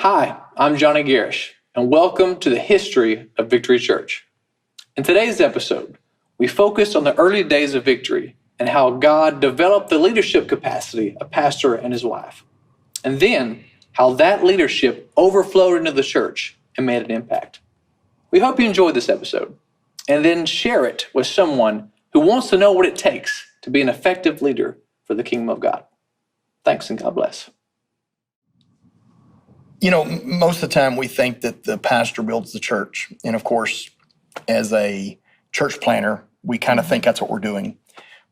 Hi, I'm Johnny Garish, and welcome to the History of Victory Church. In today's episode, we focus on the early days of Victory and how God developed the leadership capacity of pastor and his wife, and then how that leadership overflowed into the church and made an impact. We hope you enjoyed this episode, and then share it with someone who wants to know what it takes to be an effective leader for the kingdom of God. Thanks, and God bless. You know, most of the time we think that the pastor builds the church. And of course, as a church planner, we kind of think that's what we're doing.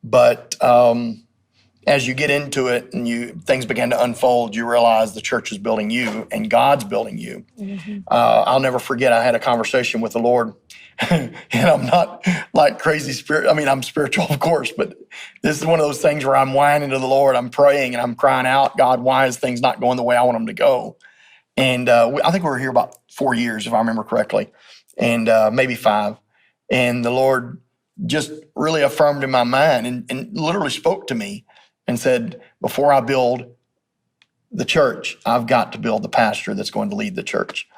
But as you get into it and things begin to unfold, you realize the church is building you and God's building you. Mm-hmm. I'll never forget, I had a conversation with the Lord. And I'm not like crazy spirit. I mean, I'm spiritual, of course, but this is one of those things where I'm whining to the Lord. I'm praying and I'm crying out, God, why is things not going the way I want them to go? And I think we were here about 4 years, if I remember correctly, and maybe 5. And the Lord just really affirmed in my mind and literally spoke to me and said, before I build the church, I've got to build the pastor that's going to lead the church.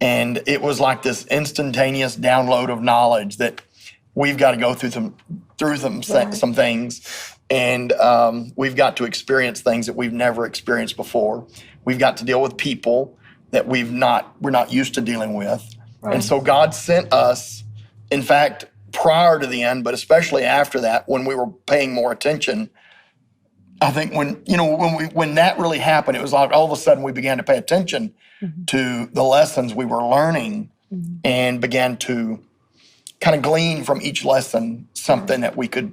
And it was like this instantaneous download of knowledge that we've got to go through some things. And we've got to experience things that we've never experienced before. We've got to deal with people that we're not used to dealing with. Right. And so God sent us, in fact, prior to the end, but especially after that, when we were paying more attention. I think when that really happened, it was like all of a sudden we began to pay attention to the lessons we were learning and began to kind of glean from each lesson something that we could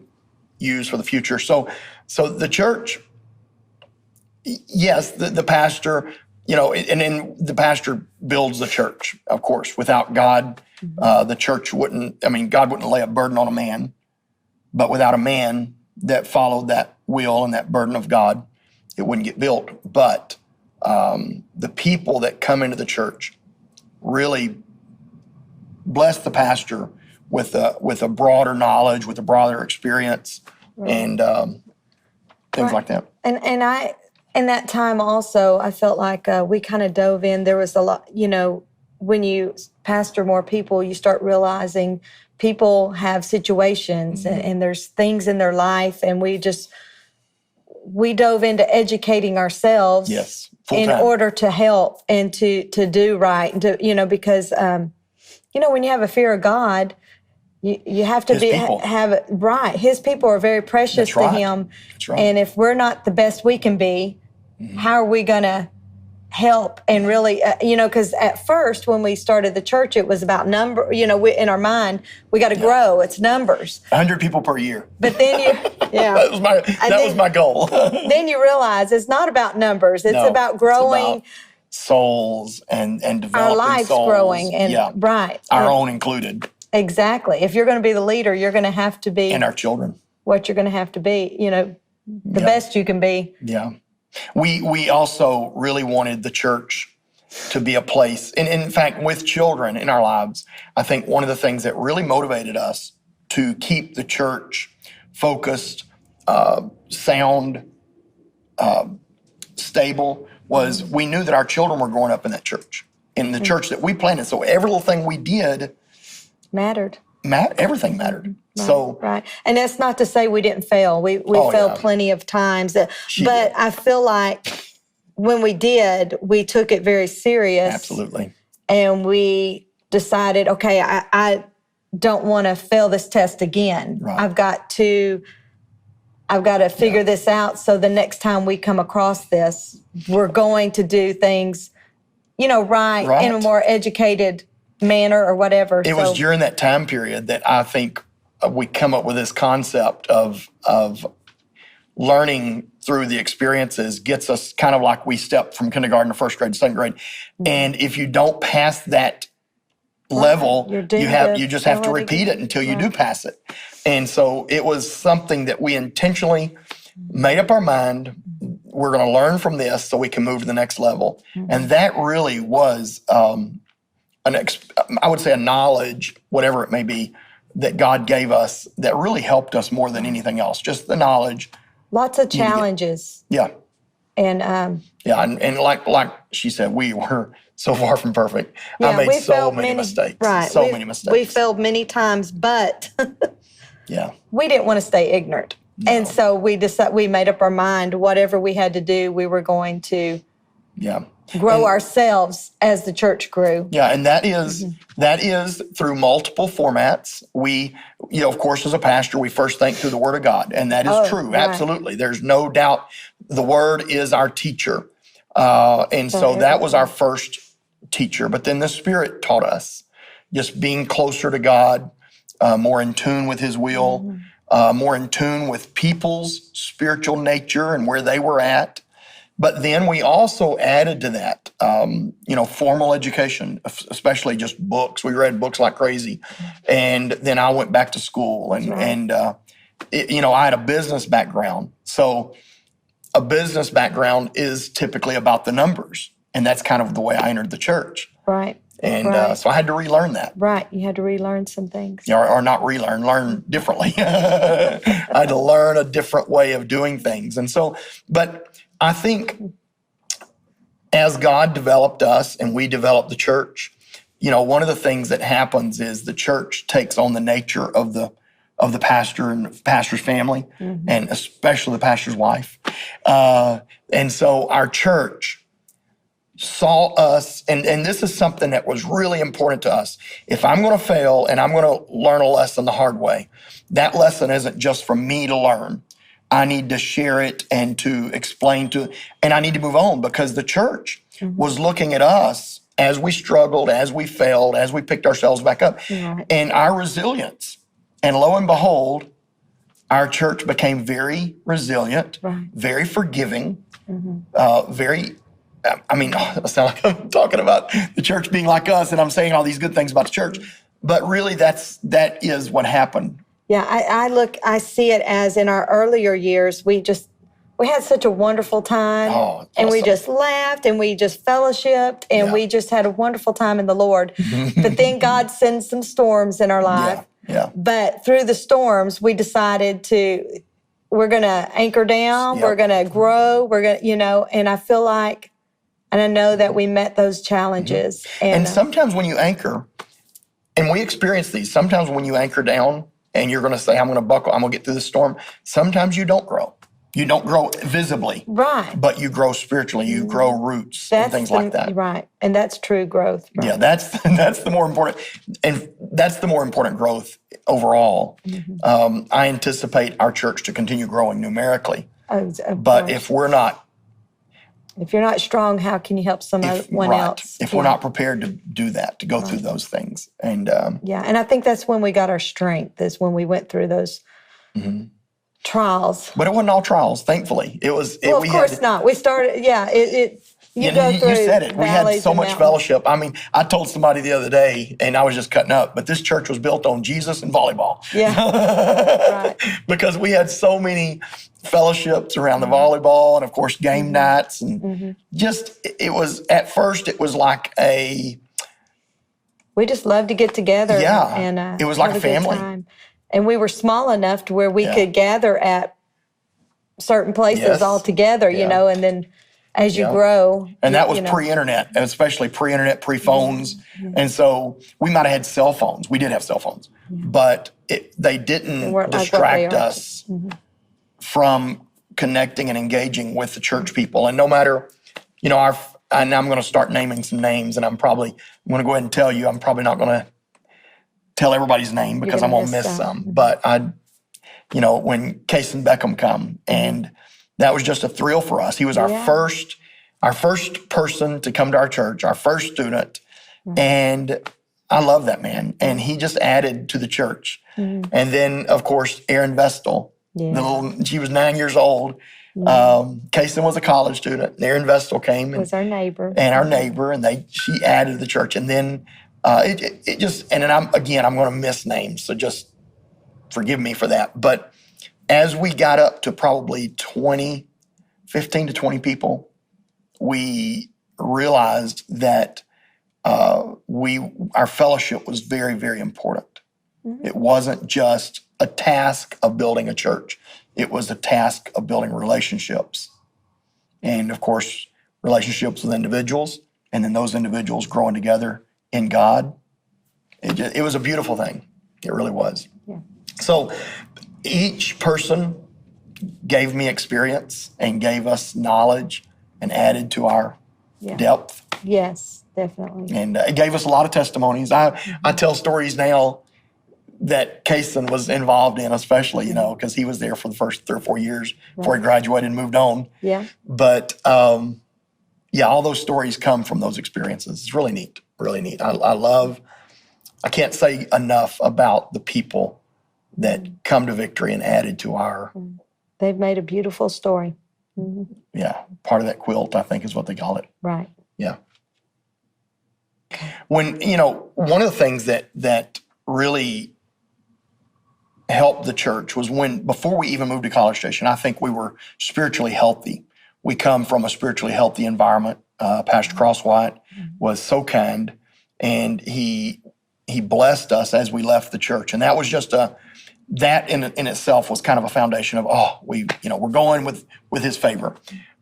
use for the future. So the church, yes, the pastor, and then the pastor builds the church, of course. Without God, the church God wouldn't lay a burden on a man. But without a man that followed that will and that burden of God, it wouldn't get built. But the people that come into the church really bless the pastor with a broader knowledge, with a broader experience, and things like that. And I, in that time also, I felt like we kind of dove in. There was a lot, when you pastor more people, you start realizing people have situations and there's things in their life, and we dove into educating ourselves. Yes, in order to help and to do right, and because when you have a fear of God, you have to have it right. His people are very precious to him. That's right. And if we're not the best we can be, how are we going to help and really, because at first when we started the church, it was about number, in our mind, we got to grow. It's numbers. 100 people per year. But then that was my goal. Then you realize it's not about numbers. It's about growing. It's about souls and developing our lives souls. Growing. And right. Our own included. Exactly. If you're going to be the leader, you're going to have to be. And our children. What you're going to have to be, the best you can be. Yeah. We also really wanted the church to be a place, and in fact, with children in our lives, I think one of the things that really motivated us to keep the church focused, sound, stable, was we knew that our children were growing up in that church, in the church that we planted. So every little thing we did mattered. Everything mattered. Right. And that's not to say we didn't fail. We failed plenty of times. But I feel like when we did, we took it very serious. Absolutely. And we decided, okay, I don't want to fail this test again. Right. I've got to figure this out, so the next time we come across this, we're going to do things, right, in a more educated manner or whatever. It was during that time period that I think we come up with this concept of learning through the experiences gets us kind of like we step from kindergarten to first grade to second grade. And if you don't pass that level, you just have to repeat it until you do pass it. And so it was something that we intentionally made up our mind. We're going to learn from this so we can move to the next level. And that really was I would say a knowledge, whatever it may be, that God gave us that really helped us more than anything else. Just the knowledge. Lots of challenges. Yeah. And and like she said, we were so far from perfect. Yeah, I made we so failed many mistakes. Right. So many mistakes. We failed many times, but Yeah. we didn't want to stay ignorant. No. And so we made up our mind, whatever we had to do, we were going to Yeah. grow ourselves as the church grew. Yeah, and that is through multiple formats. We, of course, as a pastor, we first think through the Word of God, and that is true. Right. Absolutely, there's no doubt. The Word is our teacher, and so that was our first teacher. But then the Spirit taught us, just being closer to God, more in tune with His will, more in tune with people's spiritual nature and where they were at. But then we also added to that, formal education, especially just books. We read books like crazy. And then I went back to school I had a business background. So a business background is typically about the numbers. And that's kind of the way I entered the church. Right. And so I had to relearn that. Right. You had to relearn some things. Or not relearn, learn differently. I had to learn a different way of doing things. And so, but I think as God developed us and we developed the church, one of the things that happens is the church takes on the nature of the pastor and the pastor's family, and especially the pastor's wife. And so our church saw us, and this is something that was really important to us. If I'm going to fail and I'm going to learn a lesson the hard way, that lesson isn't just for me to learn. I need to share it and to explain and I need to move on, because the church was looking at us as we struggled, as we failed, as we picked ourselves back up, and our resilience. And lo and behold, our church became very resilient, very forgiving, I sound like I'm talking about the church being like us, and I'm saying all these good things about the church, but really that is what happened. Yeah, I see it as in our earlier years, we had such a wonderful time, and we just laughed and we just fellowshipped and we just had a wonderful time in the Lord. But then God sends some storms in our life. Yeah. But through the storms, we decided we're going to anchor down, we're going to grow, we're going to, and I feel like, and I know that we met those challenges. And sometimes when you anchor, and we experience these, sometimes when you anchor down, and you're going to say, I'm going to buckle, I'm going to get through the storm. Sometimes you don't grow. You don't grow visibly. Right. But you grow spiritually. You grow roots and things like that. Right. And that's true growth. Right? Yeah, that's the more important. And that's the more important growth overall. I anticipate our church to continue growing numerically. But if we're not, if you're not strong, how can you help someone else? If we're not prepared to do that, to go through those things. And and I think that's when we got our strength, is when we went through those trials. But it wasn't all trials, thankfully. It was. Well, of course not. We started, you said it. We had so much fellowship. I mean, I told somebody the other day, and I was just cutting up, but this church was built on Jesus and volleyball. Yeah. Right. Because we had so many fellowships around the volleyball, and of course game nights, and it was, at first it was like we just loved to get together. Yeah, and it was like a family. And we were small enough to where we could gather at certain places all together, and then as you grow. And that was pre-internet, especially pre-internet, pre-phones. And so we might have had cell phones. We did have cell phones, but they didn't distract us from connecting and engaging with the church people. And no matter, and I'm going to start naming some names, and I'm going to go ahead and tell you, I'm probably not going to tell everybody's name because I'm going to miss some. But when Case and Beckham come, and that was just a thrill for us. He was our first person to come to our church, our first student. And I love that man. And he just added to the church. And then, of course, Erin Vestal, she was 9 years old. Kaysen was a college student. Erin Vestal came. Was our neighbor. And she added to the church. And then and then I'm going to miss names, so just forgive me for that. But as we got up to probably 15 to 20 people, we realized that our fellowship was very, very important. It wasn't just a task of building a church. It was a task of building relationships. And of course, relationships with individuals and then those individuals growing together in God. It was a beautiful thing. It really was. Yeah. So each person gave me experience and gave us knowledge and added to our depth. Yes, definitely. And it gave us a lot of testimonies. I tell stories now that Kason was involved in, especially, because he was there for the first 3 or 4 years before he graduated and moved on. Yeah. But all those stories come from those experiences. It's really neat, really neat. I can't say enough about the people that come to Victory and added to our... They've made a beautiful story. Mm-hmm. Yeah, part of that quilt, I think, is what they call it. Right. Yeah. When, one of the things that really helped the church was before we even moved to College Station, I think we were spiritually healthy. We come from a spiritually healthy environment. Pastor Crosswhite was so kind, and he blessed us as we left the church. And that was just that in itself was kind of a foundation of, we're going with his favor.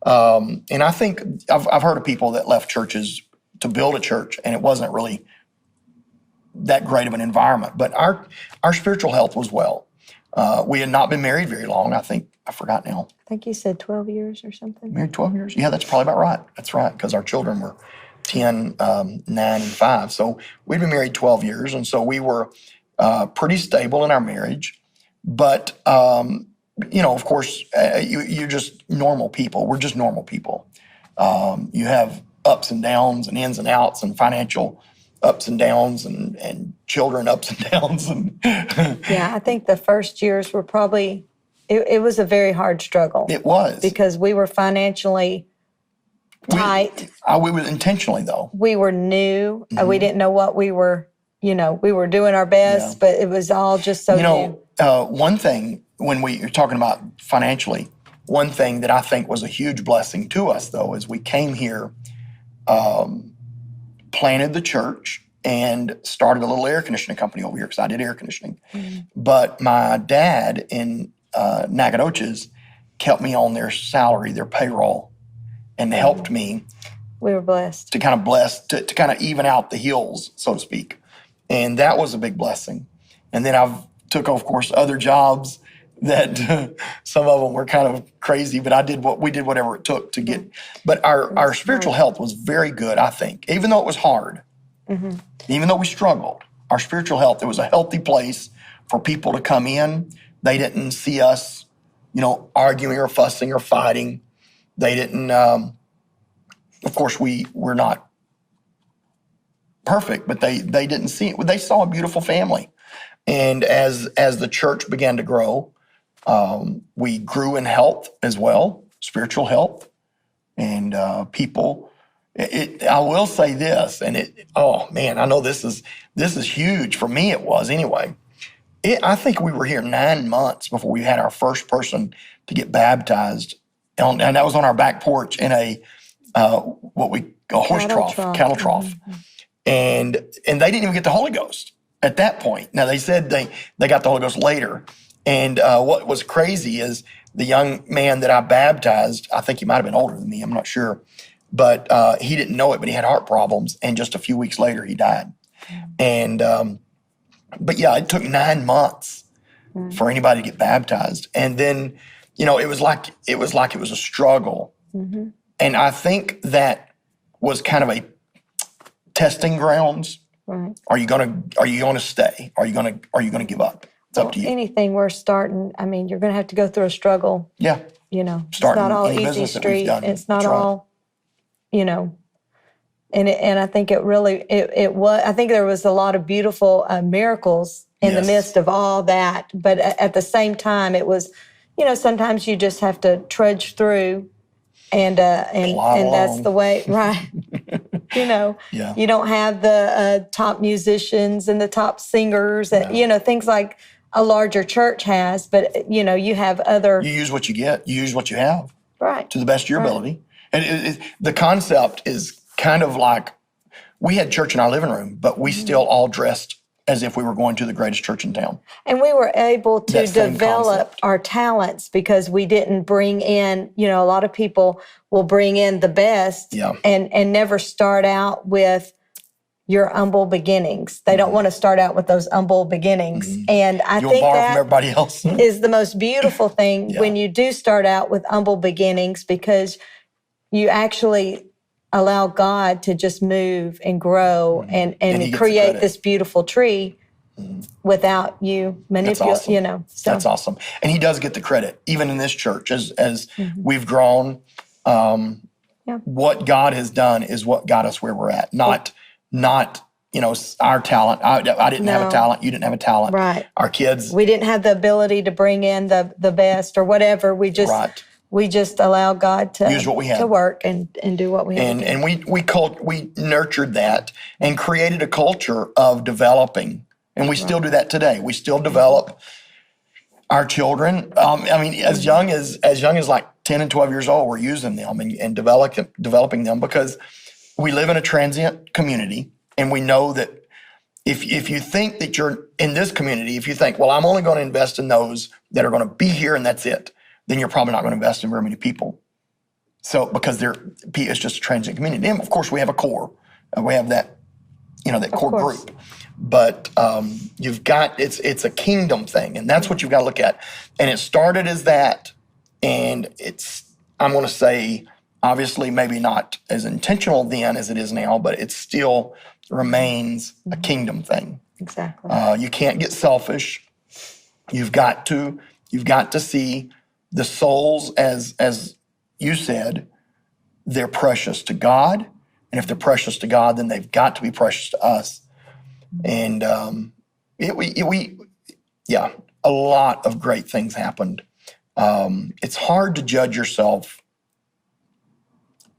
And I think I've heard of people that left churches to build a church, and it wasn't really that great of an environment. But our spiritual health was well. We had not been married very long. I forgot now. I think you said 12 years or something. Married 12 years? Yeah, that's probably about right. That's right, because our children were 10, 9, and 5. So we'd been married 12 years, and so we were pretty stable in our marriage. But, of course, you're just normal people. We're just normal people. You have ups and downs and ins and outs and financial ups and downs and children ups and downs. Yeah, I think the first years were probably, it was a very hard struggle. It was. Because we were financially tight. We were intentionally, though. We were new. We didn't know what we were, we were doing our best, but it was all just so new. One thing, when you're talking about financially, one thing that I think was a huge blessing to us, though, is we came here, planted the church, and started a little air conditioning company over here because I did air conditioning. But my dad in Nacogdoches kept me on their salary, their payroll, and helped me. We were blessed. To kind of even out the hills, so to speak. And that was a big blessing. And then I've took, of course, other jobs that some of them were kind of crazy, but we did whatever it took to get. But our spiritual health was very good, I think, even though it was hard, even though we struggled. Our spiritual health, it was a healthy place for people to come in. They didn't see us, arguing or fussing or fighting. They didn't. Of course, we're not perfect, but they didn't see it. They saw a beautiful family. And as the church began to grow, we grew in health as well, spiritual health, and people. I will say this, and I know this is huge for me. It was anyway. I think we were here 9 months before we had our first person to get baptized, and that was on our back porch in a horse trough, cattle trough, and they didn't even get the Holy Ghost at that point. Now, they said they got the Holy Ghost later. And what was crazy is the young man that I baptized, I think he might have been older than me, I'm not sure. But he didn't know it, but he had heart problems. And just a few weeks later, he died. And, but yeah, it took 9 months for anybody to get baptized. And then, it was like it was a struggle. And I think that was kind of a testing grounds. Right. Are you gonna stay? Are you gonna give up? It's up to you. Anything we're starting, you're going to have to go through a struggle. Yeah. It's not all easy street. It's not all, and I think it really, it was, I think there was a lot of beautiful miracles in the midst of all that. But at the same time, it was, sometimes you just have to trudge through and that's the way, right? You don't have the top musicians and the top singers, and, things like a larger church has, but, you have other... You use what you get. You use what you have. Right. To the best of your ability. And the concept is kind of like, we had church in our living room, but we still all dressed as if we were going to the greatest church in town. And we were able to That same develop concept. our talents because we didn't bring in, a lot of people will bring in the best Yeah. and never start out with your humble beginnings. They don't want to start out with those humble beginnings. And I You'll think borrow from that everybody else. is the most beautiful thing Yeah. when you do start out with humble beginnings, because you actually allow God to just move and grow And he and gets the create credit. this beautiful tree without you manipulating, awesome. So That's awesome. And he does get the credit, even in this church, as we've grown. Yeah. What God has done is what got us where we're at, not our talent. I didn't have a No. talent. You didn't have a talent. Right. Our kids. We didn't have the ability to bring in the best or whatever. We just Right. we just allow God to Use what we had. to work and do what we had to do. And we nurtured that and created a culture of developing, and we still do that today. We still develop our children. As young as like 10 and 12 years old, we're using them and developing them, because we live in a transient community, and we know that if you think that you're in this community, if you think, well, I'm only going to invest in those that are going to be here and that's it, then you're probably not going to invest in very many people. So because it's just a transient community. And of course, we have a core. We have that, that core course. group. But you've got it's a kingdom thing, and that's what you've got to look at. And it started as that, and I'm going to say, obviously, maybe not as intentional then as it is now, but it still remains a kingdom thing. Exactly. You can't get selfish. You've got to see the souls as you said, they're precious to God, and if they're precious to God, then they've got to be precious to us. And a lot of great things happened. It's hard to judge yourself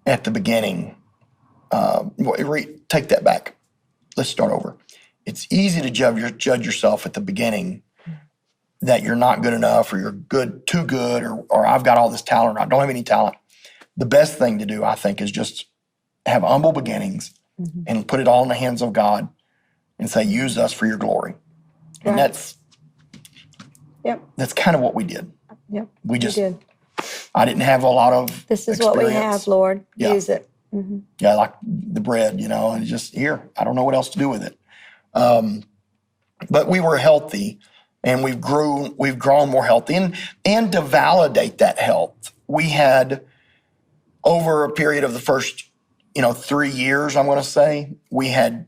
at the beginning. Take that back. Let's start over. It's easy to judge yourself at the beginning that you're not good enough, or you're too good, or I've got all this talent, or I don't have any talent. The best thing to do, I think, is just have humble beginnings and put it all in the hands of God and say, use us for your glory. And Right. that's kind of what we did. Yep. We just, did. I didn't have a lot of This is what we experience. have, Lord. Yeah. Use it. Yeah, like the bread, and just here, I don't know what else to do with it. But we were healthy, and we've grown more healthy. And to validate that health, we had, over a period of the first, 3 years, I'm going to say, we had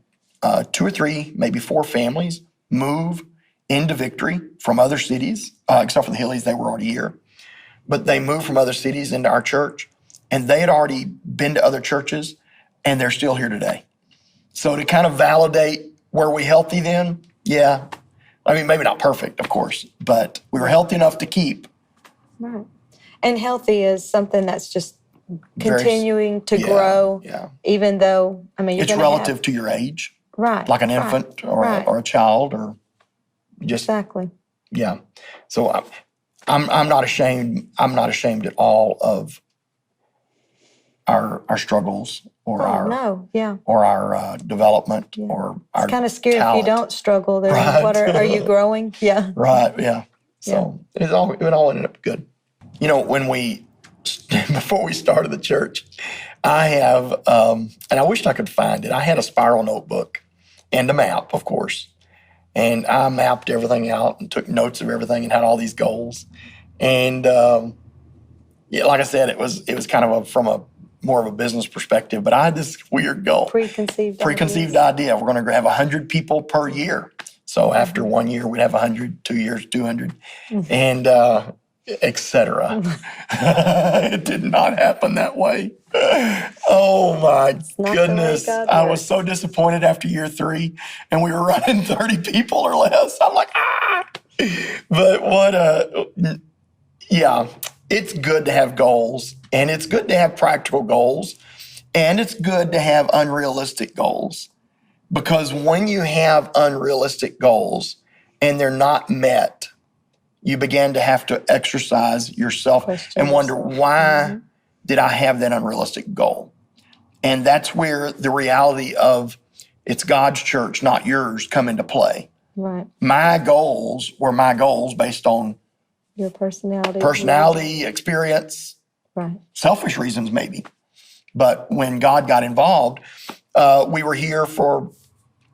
2 or 3, maybe 4 families move into Victory from other cities, except for the Hillies, they were already here. But they moved from other cities into our church, and they had already been to other churches, and they're still here today. So to kind of validate, were we healthy then? Yeah. Maybe not perfect, of course, but we were healthy enough to keep. Right. And healthy is something that's just Very- continuing to grow, Yeah. even though, you're It's gonna relative to your age, right, like an right, infant or right. a child, or just, Exactly. yeah. So I'm not ashamed. I'm not ashamed at all of our struggles or our development or our It's kind of scary talent. if you don't struggle. Then Right. what are you growing? Yeah. Right, yeah. So it all ended up good. Before we started the church, I have, and I wish I could find it, I had a spiral notebook and a map, of course. And I mapped everything out and took notes of everything and had all these goals. And like I said, it was kind of from more of a business perspective, but I had this weird goal. Preconceived idea. We're going to have 100 people per year. So after 1 year, we'd have 100, 2 years, 200, and et cetera. It did not happen that way. Oh my not goodness. the way God I was works. so disappointed after year 3, and we were running 30 people or less. I'm like, But it's good to have goals, and it's good to have practical goals, and it's good to have unrealistic goals. Because when you have unrealistic goals and they're not met, you begin to have to exercise yourself and wonder, why did I have that unrealistic goal? And that's where the reality of it's God's church, not yours, come into play. Right. My goals were my goals based on Your personality. personality, experience, Right. selfish reasons maybe. But when God got involved, we were here for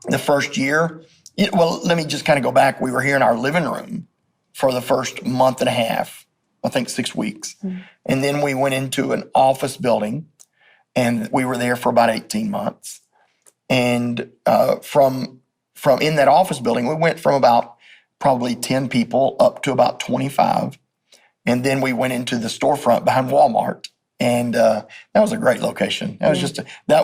the first year. Well, let me just kind of go back. We were here in our living room for the first month and a half, I think 6 weeks. And then we went into an office building, and we were there for about 18 months. And from in that office building, we went from about probably 10 people up to about 25. And then we went into the storefront behind Walmart. And that was a great location. That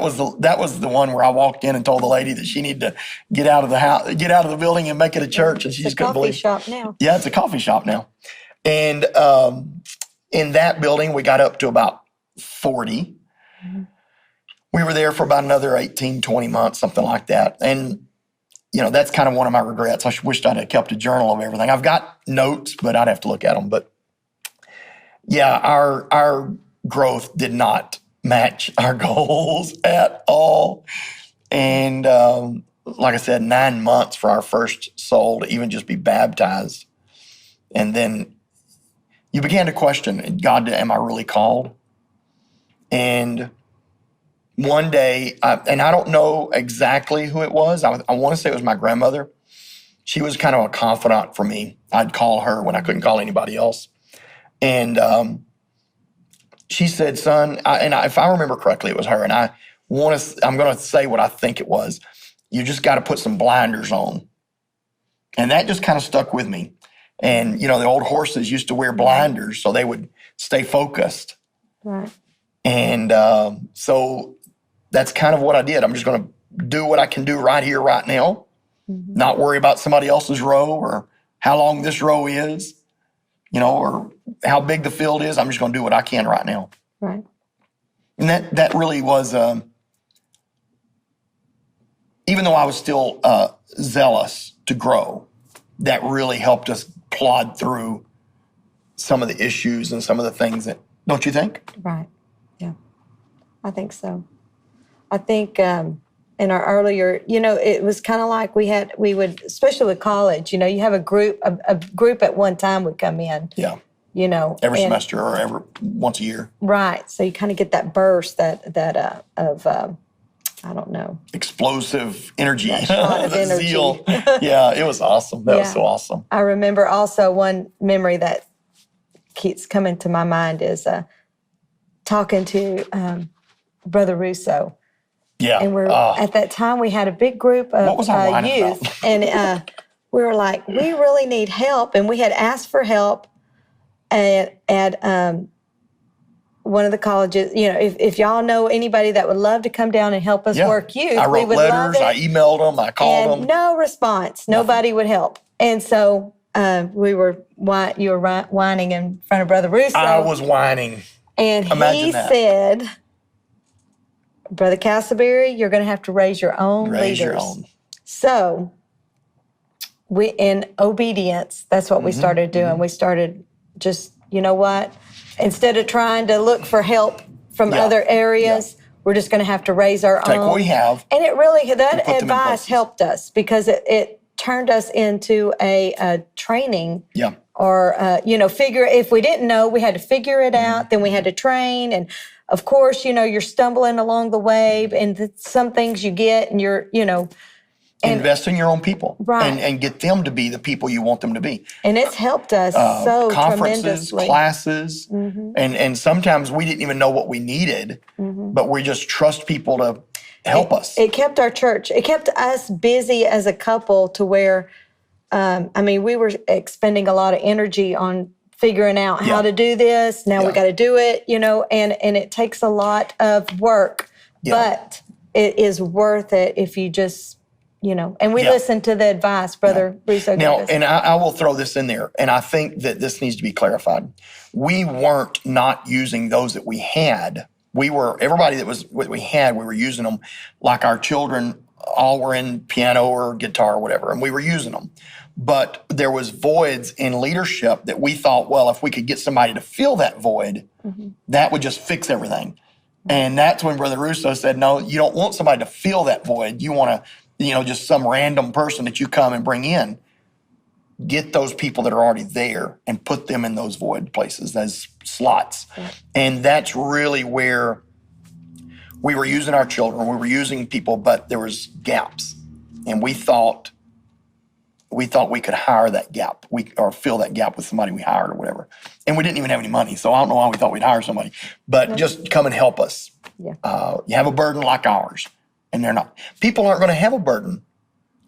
was that was the one where I walked in and told the lady that she needed to get out of the house, get out of the building, and make it a church. And she just couldn't believe. It's a coffee shop now. Yeah, it's a coffee shop now. And in that building, we got up to about 40. We were there for about another 18, 20 months, something like that. And that's kind of one of my regrets. I wished I'd have kept a journal of everything. I've got notes, but I'd have to look at them. But yeah, our growth did not match our goals at all. And like I said, 9 months for our first soul to even just be baptized. And then you began to question, God, am I really called? And one day, and I don't know exactly who it was. I want to say it was my grandmother. She was kind of a confidant for me. I'd call her when I couldn't call anybody else. And she said, son, if I remember correctly, it was her. And I'm going to say what I think it was. You just got to put some blinders on. And that just kind of stuck with me. And, the old horses used to wear blinders so they would stay focused. Right. And so that's kind of what I did. I'm just going to do what I can do right here, right now, not worry about somebody else's row or how long this row is, or how big the field is. I'm just going to do what I can right now. Right. And that really was, even though I was still zealous to grow, that really helped us plod through some of the issues and some of the things that, don't you think? Right. Yeah. I think so. I think in our earlier, it was kind of like we would, especially with college, you have a group at one time would come in. Yeah. Every semester or every once a year. Right. So you kind of get that burst of I don't know. Explosive energy. Shot of energy. Zeal. Yeah, it was awesome. That was so awesome. I remember also one memory that keeps coming to my mind is talking to Brother Russo. Yeah. And at that time we had a big group of youth. And we were like, we really need help. And we had asked for help at one of the colleges. If y'all know anybody that would love to come down and help us work youth, I wrote we would letters, love it. I emailed them, I called them. No response. Nothing. Nobody would help. And so you were whining in front of Brother Russo. I was whining. And he said, Brother Castleberry, you're going to have to raise your own leaders. Raise your own. So we, in obedience, that's what we started doing. We started just, you know what? Instead of trying to look for help from other areas, we're just going to have to raise our own. Take what we have. And it really, that advice helped us because it turned us into a training. Yeah. Or, if we didn't know, we had to figure it out. Then we had to train. And of course, you're stumbling along the way and some things you get and you're, invest in your own people. Right. And get them to be the people you want them to be. And it's helped us so conferences, tremendously. Classes, and sometimes we didn't even know what we needed, but we just trust people to help us. It kept our church, it kept us busy as a couple to where, we were expending a lot of energy on figuring out how to do this. Now we got to do it, and it takes a lot of work, but it is worth it if you just, and we listened to the advice Brother Russo gave us. And I will throw this in there, and I think that this needs to be clarified. We weren't not using those that we had. Everybody that was what we had, we were using them like our children all were in piano or guitar or whatever, and we were using them. But there was voids in leadership that we thought, well, if we could get somebody to fill that void, that would just fix everything. And that's when Brother Russo said, no, you don't want somebody to fill that void. You want to just some random person that you come and bring in. Get those people that are already there and put them in those void places, those slots. And that's really where we were using our children, we were using people, but there was gaps. And we thought we could hire that gap, or fill that gap with somebody we hired or whatever. And we didn't even have any money, so I don't know why we thought we'd hire somebody. But just come and help us. Yeah. You have a burden like ours, and they're not. People aren't going to have a burden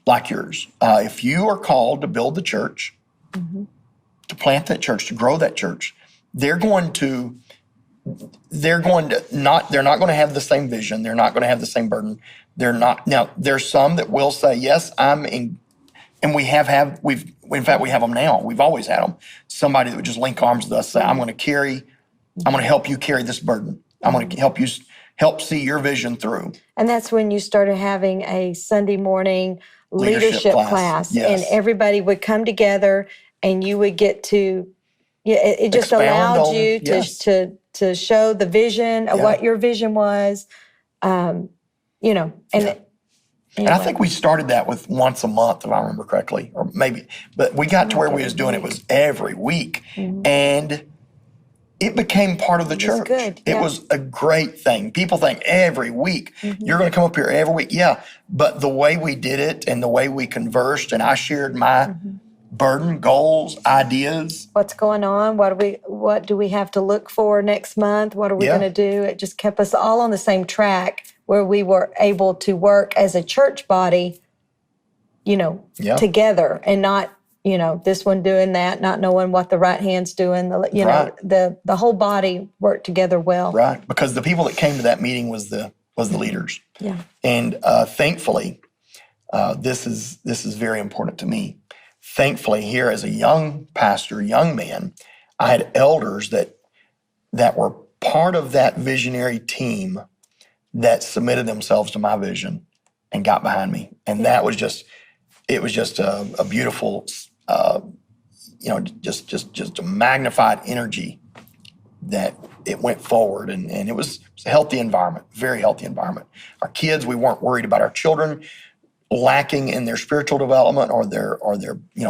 like yours. If you are called to build the church, to plant that church, to grow that church, they're not going to have the same vision. They're not going to have the same burden. They're not. Now, there's some that will say, yes, I'm in, and we have them now. We've always had them. Somebody that would just link arms with us, say, I'm going to help you carry this burden. I'm going to help see your vision through. And that's when you started having a Sunday morning leadership class. Yes. And everybody would come together, and you would get to, it just Expound allowed on, you yes. to show the vision of what your vision was, and And I think we started that with once a month, if I remember correctly, or maybe, but we got to where we was doing it was every week. And it became part of the church. Good. It was a great thing. People think every week, you're going to come up here every week. Yeah, but the way we did it and the way we conversed, and I shared my burden, goals, ideas. What's going on? What do we have to look for next month? What are we going to do? It just kept us all on the same track, where we were able to work as a church body, together, and not, this one doing that, not knowing what the right hand's doing. The whole body worked together well. Right, because the people that came to that meeting was the leaders. Yeah. And thankfully, this is very important to me. Thankfully, here as a young pastor, young man, I had elders that were part of that visionary team that submitted themselves to my vision and got behind me. And that was just a beautiful, just a magnified energy that it went forward. And it was a healthy environment, very healthy environment. Our kids, we weren't worried about our children lacking in their spiritual development or their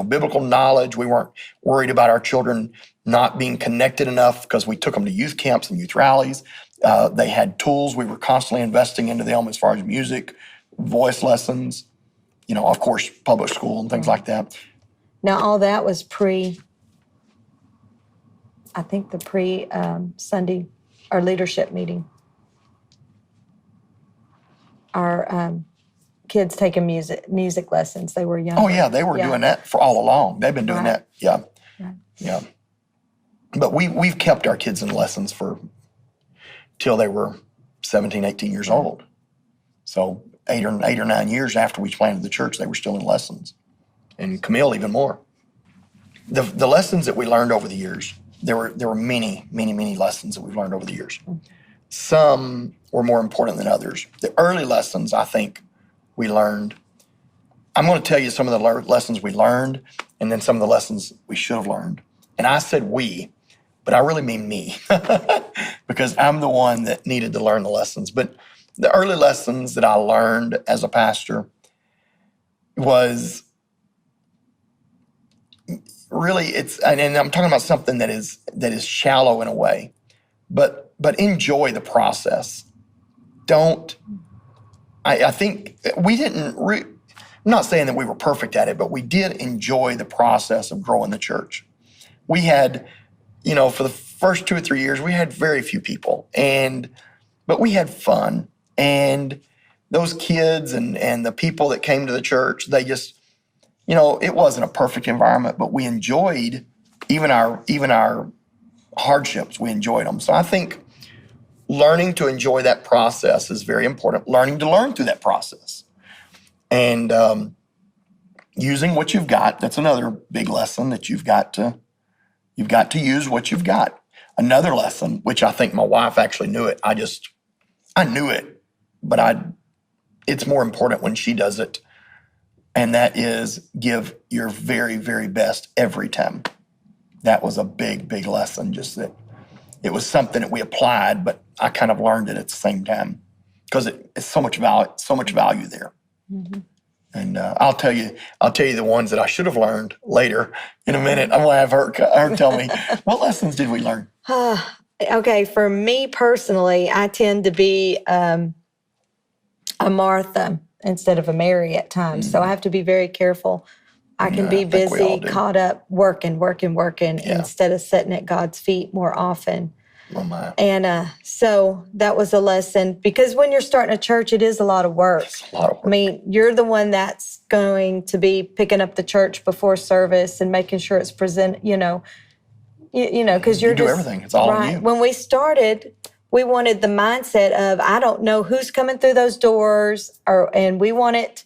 biblical knowledge. We weren't worried about our children not being connected enough because we took them to youth camps and youth rallies. They had tools. We were constantly investing into them as far as music, voice lessons, of course, public school and things like that. Now, all that was Sunday, our leadership meeting. Our kids taking music lessons. They were young. Oh, yeah, they were doing that for all along. They've been doing that. Yeah. Right. Yeah. But we've kept our kids in lessons till they were 17, 18 years old. So 8 or 9 years after we planted the church, they were still in lessons. And Camille even more. The lessons that we learned over the years, there were many, many, many lessons that we've learned over the years. Some were more important than others. The early lessons, I think, we learned. I'm going to tell you some of the lessons we learned and then some of the lessons we should have learned. And I said we, but I really mean me because I'm the one that needed to learn the lessons. But the early lessons that I learned as a pastor was really, and I'm talking about something that is shallow in a way, but enjoy the process. I think we didn't, I'm not saying that we were perfect at it, but we did enjoy the process of growing the church. We had, for the first 2 or 3 years, we had very few people, but we had fun. And those kids and the people that came to the church, they just, it wasn't a perfect environment, but we enjoyed even our hardships. We enjoyed them. So I think learning to enjoy that process is very important. Learning to learn through that process. And using what you've got, that's another big lesson, that you've got to use what you've got. Another lesson, which I think my wife actually knew it. I knew it, but it's more important when she does it. And that is give your very, very best every time. That was a big, big lesson, just that it was something that we applied, but I kind of learned it at the same time because it's so much value there. And I'll tell you the ones that I should have learned later in a minute. I'm gonna have her tell me, what lessons did we learn? Okay, for me personally, I tend to be a Martha instead of a Mary at times. So I have to be very careful. I can be I think we all busy, do. caught up, working instead of sitting at God's feet more often. Oh my. And so that was a lesson, because when you're starting a church, it is a lot of work. It's a lot of work. I mean, you're the one that's going to be picking up the church before service and making sure it's present, because You do everything. It's all on you. When we started, we wanted the mindset of, I don't know who's coming through those doors, and we want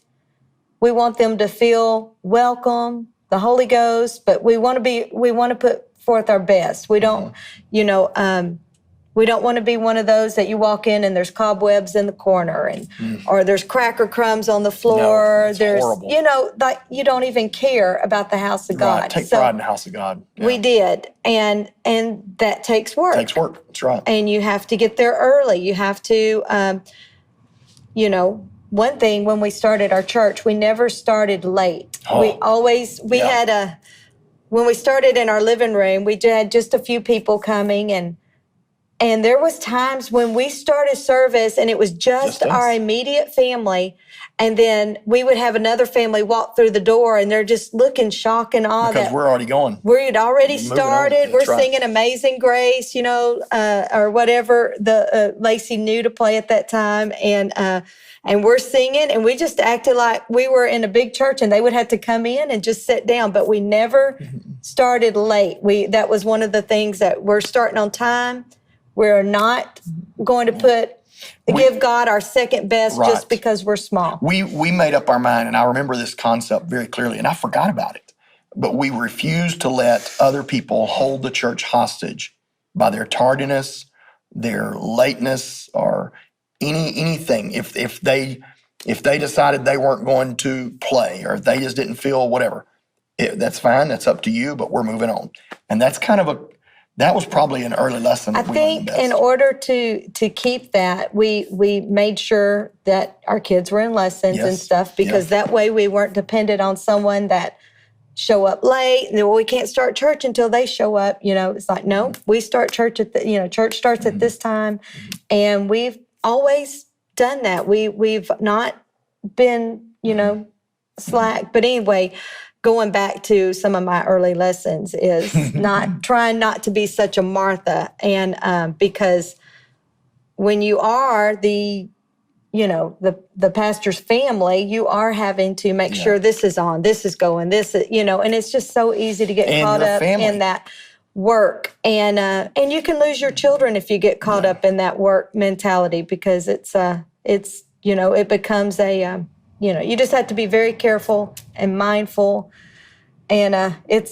them to feel welcome, the Holy Ghost, but we want to put forth our best. We don't, we don't want to be one of those that you walk in and there's cobwebs in the corner or there's cracker crumbs on the floor. No, it's horrible. Like you don't even care about the house of God. Right. Take pride in the house of God. Yeah. We did. And that takes work. It takes work. That's right. And you have to get there early. You have to, one thing when we started our church, we never started late. When we started in our living room, we had just a few people coming, and there was times when we started service and it was just our immediate family, and then we would have another family walk through the door and they're just looking shocked and awe because we're already going. We had already started. We're singing Amazing Grace, or whatever the Lacey knew to play at that time, and we're singing, and we just acted like we were in a big church, and they would have to come in and just sit down. But we never started late. That was one of the things that we're starting on time. We're not going to give God our second best just because we're small. We made up our mind, and I remember this concept very clearly, and I forgot about it. But we refused to let other people hold the church hostage by their tardiness, their lateness, or anything. If they decided they weren't going to play, or if they just didn't feel whatever, that's fine. That's up to you. But we're moving on, and that's that was probably an early lesson. I think in order to keep that, we made sure that our kids were in lessons and stuff, because that way we weren't dependent on someone that show up late. And we can't start church until they show up. It's like, no, we start church church starts at this time, and we've always done that. We've not been slack. But anyway, going back to some of my early lessons is trying not to be such a Martha. And because when you are the pastor's family, you are having to make sure this is on, this is going, this is, and it's just so easy to get caught up in that work. And you can lose your children if you get caught up in that work mentality, because it becomes you just have to be very careful and mindful. And it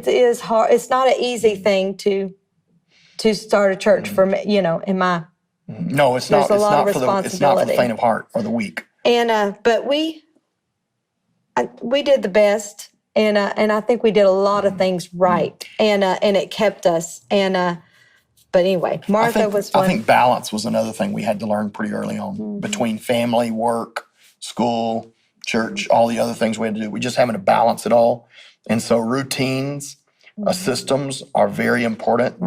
is hard. It's not an easy thing to start a church for me, in my. No, it's not. It's not for the faint of heart or the weak. And but we did the best, and I think we did a lot of things right, and it kept us. But anyway, Martha was one. I think balance was another thing we had to learn pretty early on, between family, work, school, church, all the other things we had to do. We just having to balance it all. And so routines, systems are very important.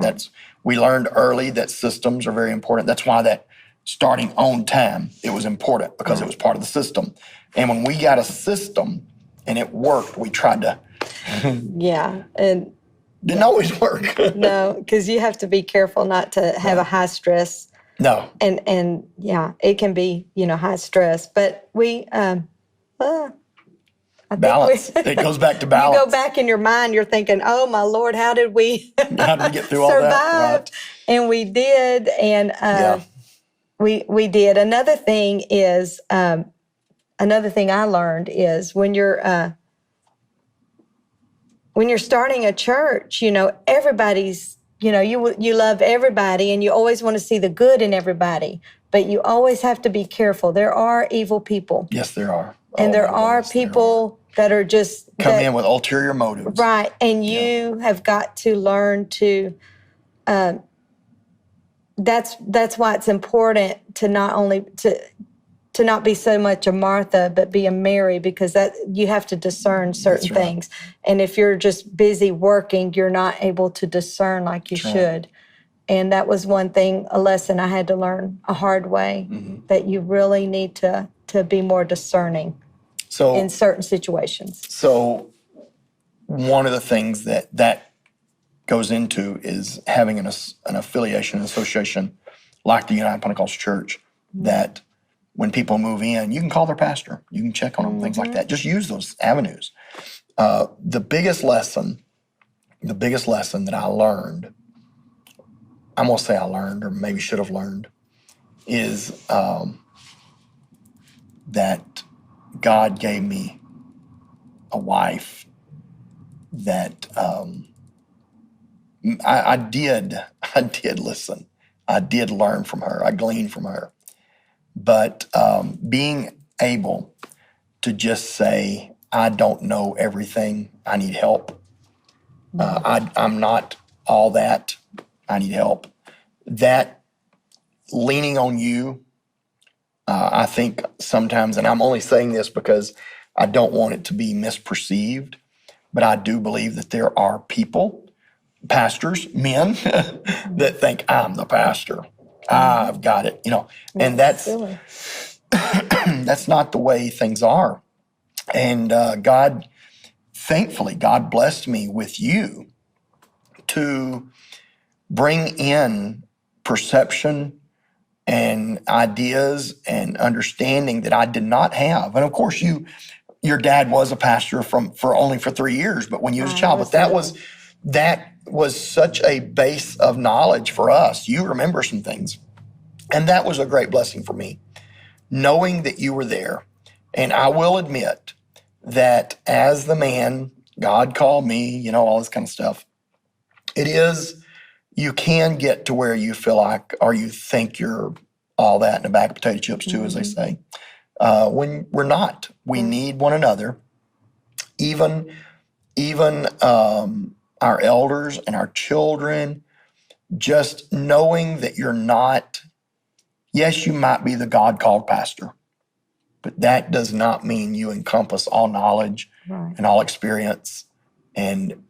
We learned early that systems are very important. That's why that starting on time, it was important, because it was part of the system. And when we got a system and it worked, we tried to. And didn't always work. No, because you have to be careful not to have a high stress. No. And it can be, high stress. But I think balance. It goes back to balance. You go back in your mind, you're thinking, oh, my Lord, how did we get through all that? Survive? Right. And we did. And we did. Another thing I learned is when you're starting a church, everybody's, you love everybody, and you always want to see the good in everybody, but you always have to be careful. There are evil people. Yes, there are. And there are people that are just come in with ulterior motives. Right. And you have got to learn to that's why it's important to not only to not be so much a Martha, but be a Mary, because that you have to discern certain That's right. things. And if you're just busy working, you're not able to discern like you That's right. should. And that was one thing, a lesson I had to learn a hard way, that you really need to be more discerning in certain situations. So one of the things that goes into is having an affiliation, an association like the United Pentecostal Church, that when people move in, you can call their pastor, you can check on them, things like that. Just use those avenues. The biggest lesson that I learned, I'm going to say I learned, or maybe should have learned, is that God gave me a wife that I did listen. I did learn from her. I gleaned from her. But being able to just say, I don't know everything. I need help. I'm not all that. I need help. That leaning on you, I think sometimes, and I'm only saying this because I don't want it to be misperceived, but I do believe that there are people, pastors, men, that think I'm the pastor. I've got it, and that's that's not the way things are. And thankfully, God blessed me with you to bring in perception and ideas and understanding that I did not have. And of course, your dad was a pastor for only 3 years, but when you was a child, but that was such a base of knowledge for us. You remember some things. And that was a great blessing for me, knowing that you were there. And I will admit that as the man, God called me, all this kind of stuff. You can get to where you feel like, or you think you're all that in a bag of potato chips too, as they say. When we're not. We need one another. Even our elders and our children, just knowing that you're not, yes, you might be the God-called pastor, but that does not mean you encompass all knowledge and all experience, and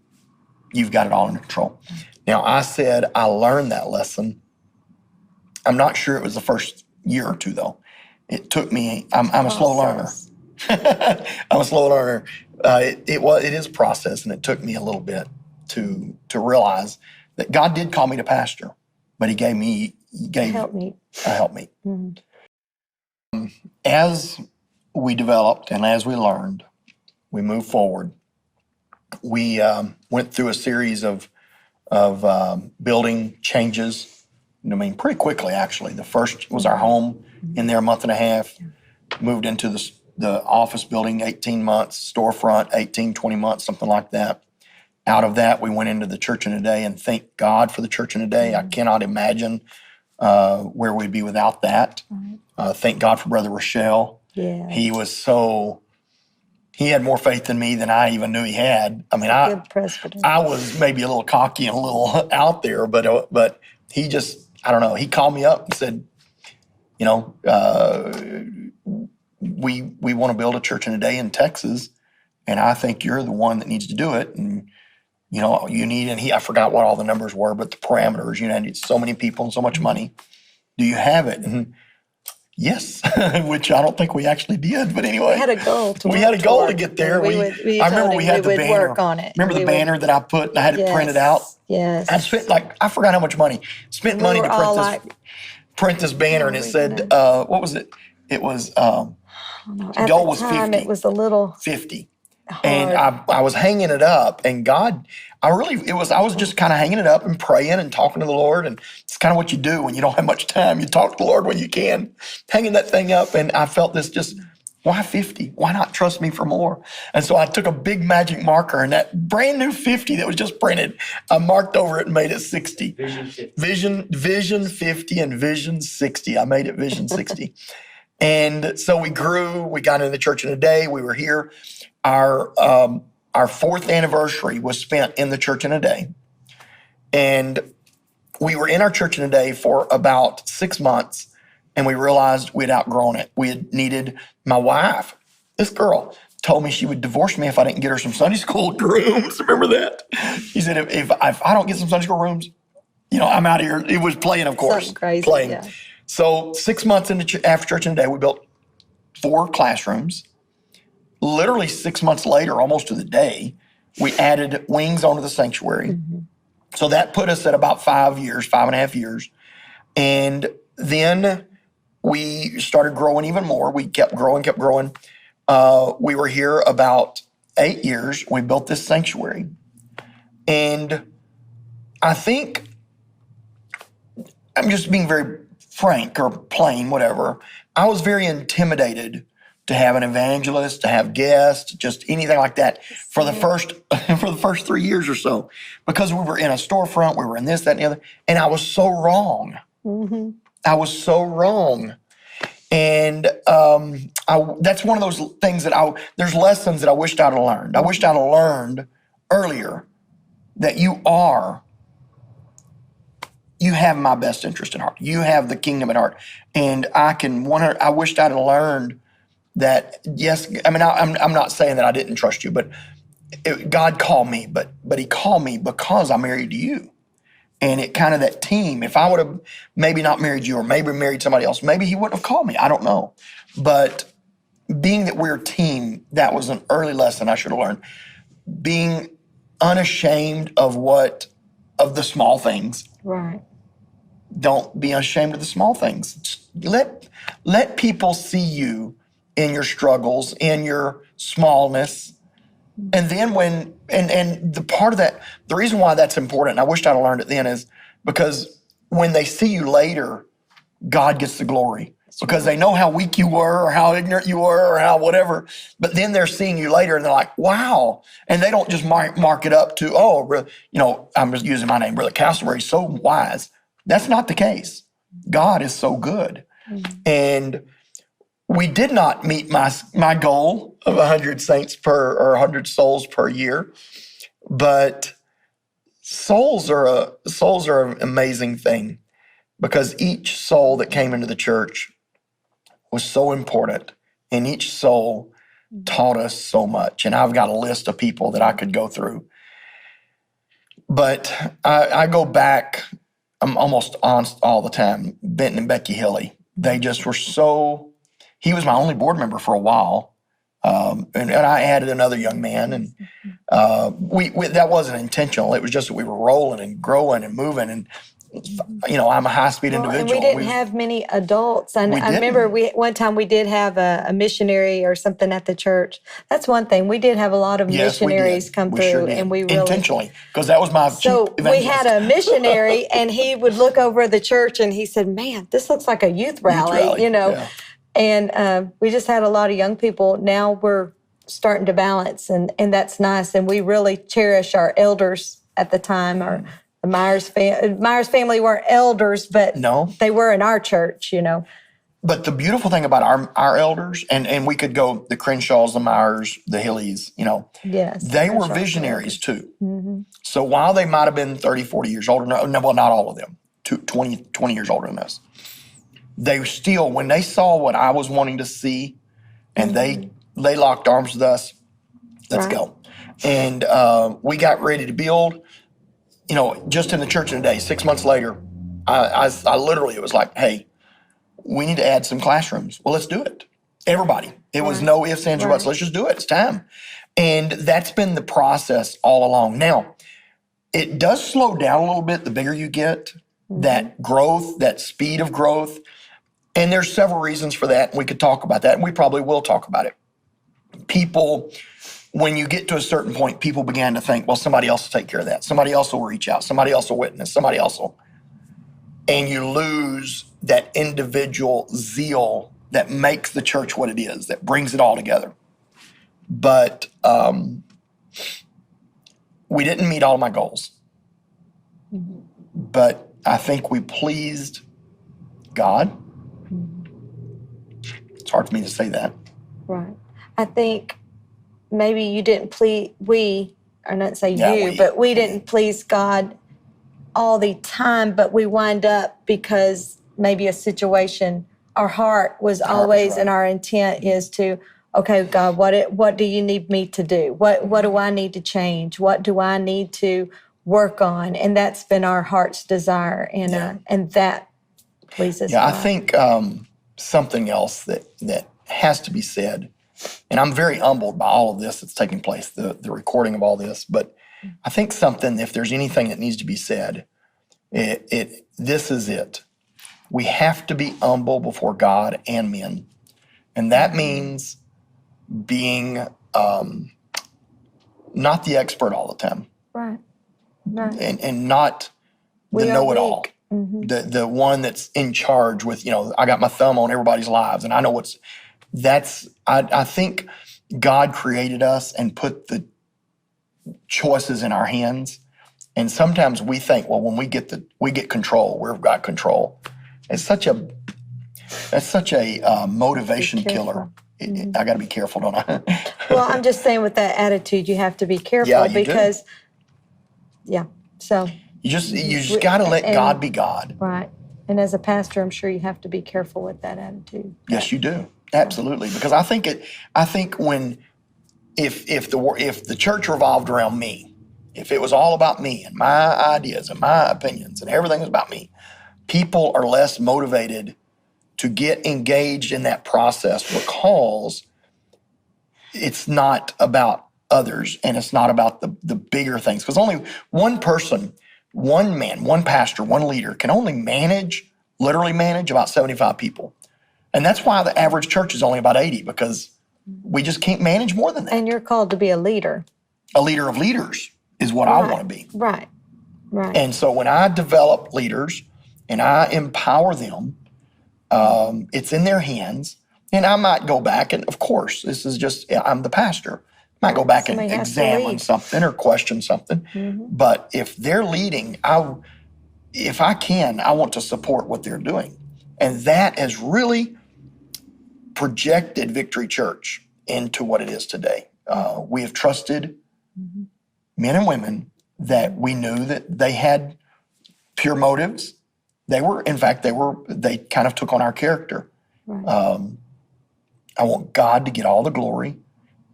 you've got it all under control. Now, I said I learned that lesson. I'm not sure it was the first year or two, though. It took me, I'm a slow learner. I'm a slow learner. It is a process, and it took me a little bit to realize that God did call me to pastor, but he gave a helpmeet. As we developed and as we learned, we moved forward. We went through a series of building changes. Pretty quickly, actually. The first was our home in there a month and a half. Moved into the office building 18 months, storefront 18, 20 months, something like that. Out of that, we went into the Church in a Day, and thank God for the Church in a Day. I cannot imagine where we'd be without that. Thank God for Brother Rochelle. Yeah. He had more faith in me than I even knew he had. I was maybe a little cocky and a little out there, but he just, I don't know, he called me up and said, we want to build a Church in a Day in Texas, and I think you're the one that needs to do it. And you need, and I forgot what all the numbers were, but the parameters, need so many people and so much money. Do you have it? And yes, which I don't think we actually did, but anyway. We had a goal to get there. I remember we had the banner. Work on it. Remember the banner that I put, and I had it printed out? Yes. I spent I forgot how much money. Spent money to print this banner, and it said, what was it? It was, the goal was 50. It was a little 50. hard. And I was hanging it up, and God, I was just kind of hanging it up and praying and talking to the Lord. And it's kind of what you do when you don't have much time. You talk to the Lord when you can, hanging that thing up. And I felt this why 50? Why not trust me for more? And so I took a big magic marker, and that brand new 50 that was just printed, I marked over it and made it 60. Vision 50 and Vision 60. I made it Vision 60. And so we grew. We got into the Church in a Day. We were here. Our fourth anniversary was spent in the Church in a Day. And we were in our Church in a Day for about 6 months. and we realized we'd outgrown it. We had needed my wife. This girl told me she would divorce me if I didn't get her some Sunday school rooms. Remember that? She said, if I don't get some Sunday school rooms, I'm out of here. It was playing, of course. Something crazy, Playing. yeah. So 6 months into after church in a day, we built 4 classrooms. Literally 6 months later, almost to the day, we added wings onto the sanctuary. So that put us at about 5.5 years. And then we started growing even more. We kept growing. We were here about 8 years. We built this sanctuary. And I think, I'm just being very frank or plain, whatever. I was very intimidated to have an evangelist, to have guests, just anything like that for the first 3 years or so, because we were in a storefront, we were in this, that, and the other, and I was so wrong. I was so wrong. And that's one of those things there's lessons that I wished I'd have learned. I wished I'd have learned earlier that you have my best interest at heart. You have the kingdom at heart. And I wished I'd have learned that, yes, I mean, I'm not saying that I didn't trust you, but God called me, but he called me because I married you. And it kind of that team, if I would have maybe not married you or maybe married somebody else, maybe he wouldn't have called me. I don't know. But being that we're a team, that was an early lesson I should have learned. Being unashamed of the small things. Right. Don't be ashamed of the small things. Let people see you in your struggles, in your smallness. And then and the part of that, the reason why that's important, and I wished I'd have learned it then, is because when they see you later, God gets the glory. Because they know how weak you were or how ignorant you were or how whatever. But then they're seeing you later and they're like, wow. And they don't just mark it up to, I'm just using my name, Brother Castleberry, so wise. That's not the case. God is so good. And we did not meet my goal of 100 saints or 100 souls per year, but souls are an amazing thing, because each soul that came into the church was so important, and each soul taught us so much. And I've got a list of people that I could go through, but I go back. I'm almost honest all the time. Benton and Becky Hilly, they just were so. He was my only board member for a while, and I added another young man, and we that wasn't intentional. It was just that we were rolling and growing and moving, and I'm a high-speed individual. And we didn't have many adults. I remember one time we did have a missionary or something at the church. That's one thing. We did have a lot of missionaries come through, sure did. And we really intentionally, because that was my so chief evangelist. We had a missionary, and he would look over the church, and he said, "Man, this looks like a youth rally," Yeah. And we just had a lot of young people. Now we're starting to balance, and that's nice. And we really cherish our elders at the time. The Myers family weren't elders, but they were in our church, But the beautiful thing about our elders, and we could go the Crenshaws, the Myers, the Hillies, yes, they were visionaries too. So while they might have been 30, 40 years older, well, not all of them, 20 years older than us, they still, when they saw what I was wanting to see, and they locked arms with us, let's go. And we got ready to build, just in the church in a day. 6 months later, I literally, it was like, hey, we need to add some classrooms. Well, let's do it. Everybody. It was no ifs, ands, or buts. Let's just do it. It's time. And that's been the process all along. Now, it does slow down a little bit the bigger you get, that growth, that speed of growth. And there's several reasons for that. And we could talk about that, and we probably will talk about it. People, when you get to a certain point, people began to think, well, somebody else will take care of that. Somebody else will reach out. Somebody else will witness. Somebody else will. And you lose that individual zeal that makes the church what it is, that brings it all together. But we didn't meet all of my goals. But I think we pleased God. It's hard for me to say that. Right. I think maybe you didn't please, we didn't please God all the time, but we wind up because maybe a situation our heart was always, and our intent is to, okay, God, what do you need me to do? What do I need to change? What do I need to work on? And that's been our heart's desire, and that pleases Yeah, God. I think something else that has to be said, and I'm very humbled by all of this that's taking place, the recording of all this, but I think something, if there's anything that needs to be said, this is it. We have to be humble before God and men. And that means being not the expert all the time. Right. And not the know-it-all. The one that's in charge with, I got my thumb on everybody's lives and I know I think God created us and put the choices in our hands. And sometimes we think, well, when we get control, we've got control. That's such a motivation killer. I got to be careful, don't I? Well, I'm just saying, with that attitude, you have to be careful because, so you just got to let God be God. Right. And as a pastor, I'm sure you have to be careful with that attitude. Yes, you do. Absolutely. Because I think if the church revolved around me, if it was all about me and my ideas and my opinions and everything was about me, people are less motivated to get engaged in that process because it's not about others and it's not about the bigger things. Because only one person, one man, one pastor, one leader can only literally manage about 75 people. And that's why the average church is only about 80, because we just can't manage more than that. And you're called to be a leader. A leader of leaders is what I want to be. Right. And so when I develop leaders and I empower them, it's in their hands. And I might go back and, of course, this is just, I'm the pastor. I might go back and examine something or question something. But if they're leading, if I can, I want to support what they're doing. And that has really projected Victory Church into what it is today. We have trusted men and women that we knew that they had pure motives. They kind of took on our character. Right. I want God to get all the glory,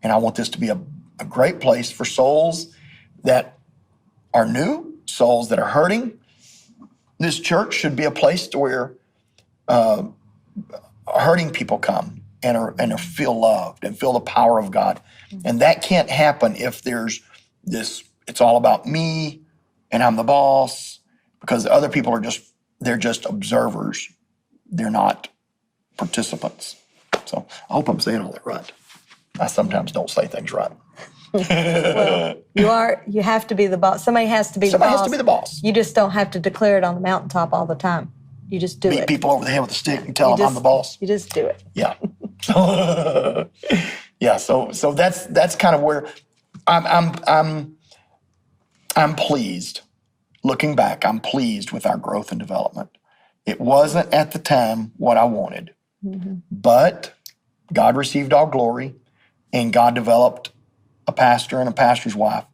and I want this to be a great place for souls that are new, souls that are hurting. This church should be a place to where hurting people come and feel loved and feel the power of God. And that can't happen if there's this, it's all about me and I'm the boss, because other people they're just observers. They're not participants. So I hope I'm saying all that right. I sometimes don't say things right. Well, you have to be the boss. Somebody has to be the boss. Somebody has to be the boss. You just don't have to declare it on the mountaintop all the time. You just do it. Beat people over the head with a stick and tell them I'm the boss. You just do it. Yeah. So that's kind of where I'm pleased. Looking back, I'm pleased with our growth and development. It wasn't at the time what I wanted, but God received all glory, and God developed a pastor and a pastor's wife.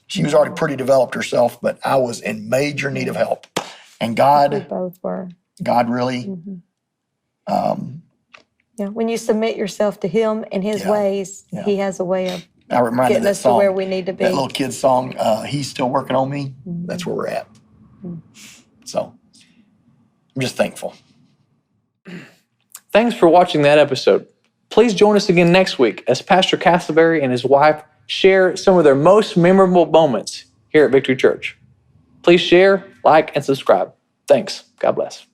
She was already pretty developed herself, but I was in major need of help. And God, we both were. God really, when you submit yourself to Him and His ways, He has a way of getting us to where we need to be. That little kid's song, He's Still Working on Me. That's where we're at. So I'm just thankful. Thanks for watching that episode. Please join us again next week as Pastor Castleberry and his wife share some of their most memorable moments here at Victory Church. Please share, like, and subscribe. Thanks. God bless.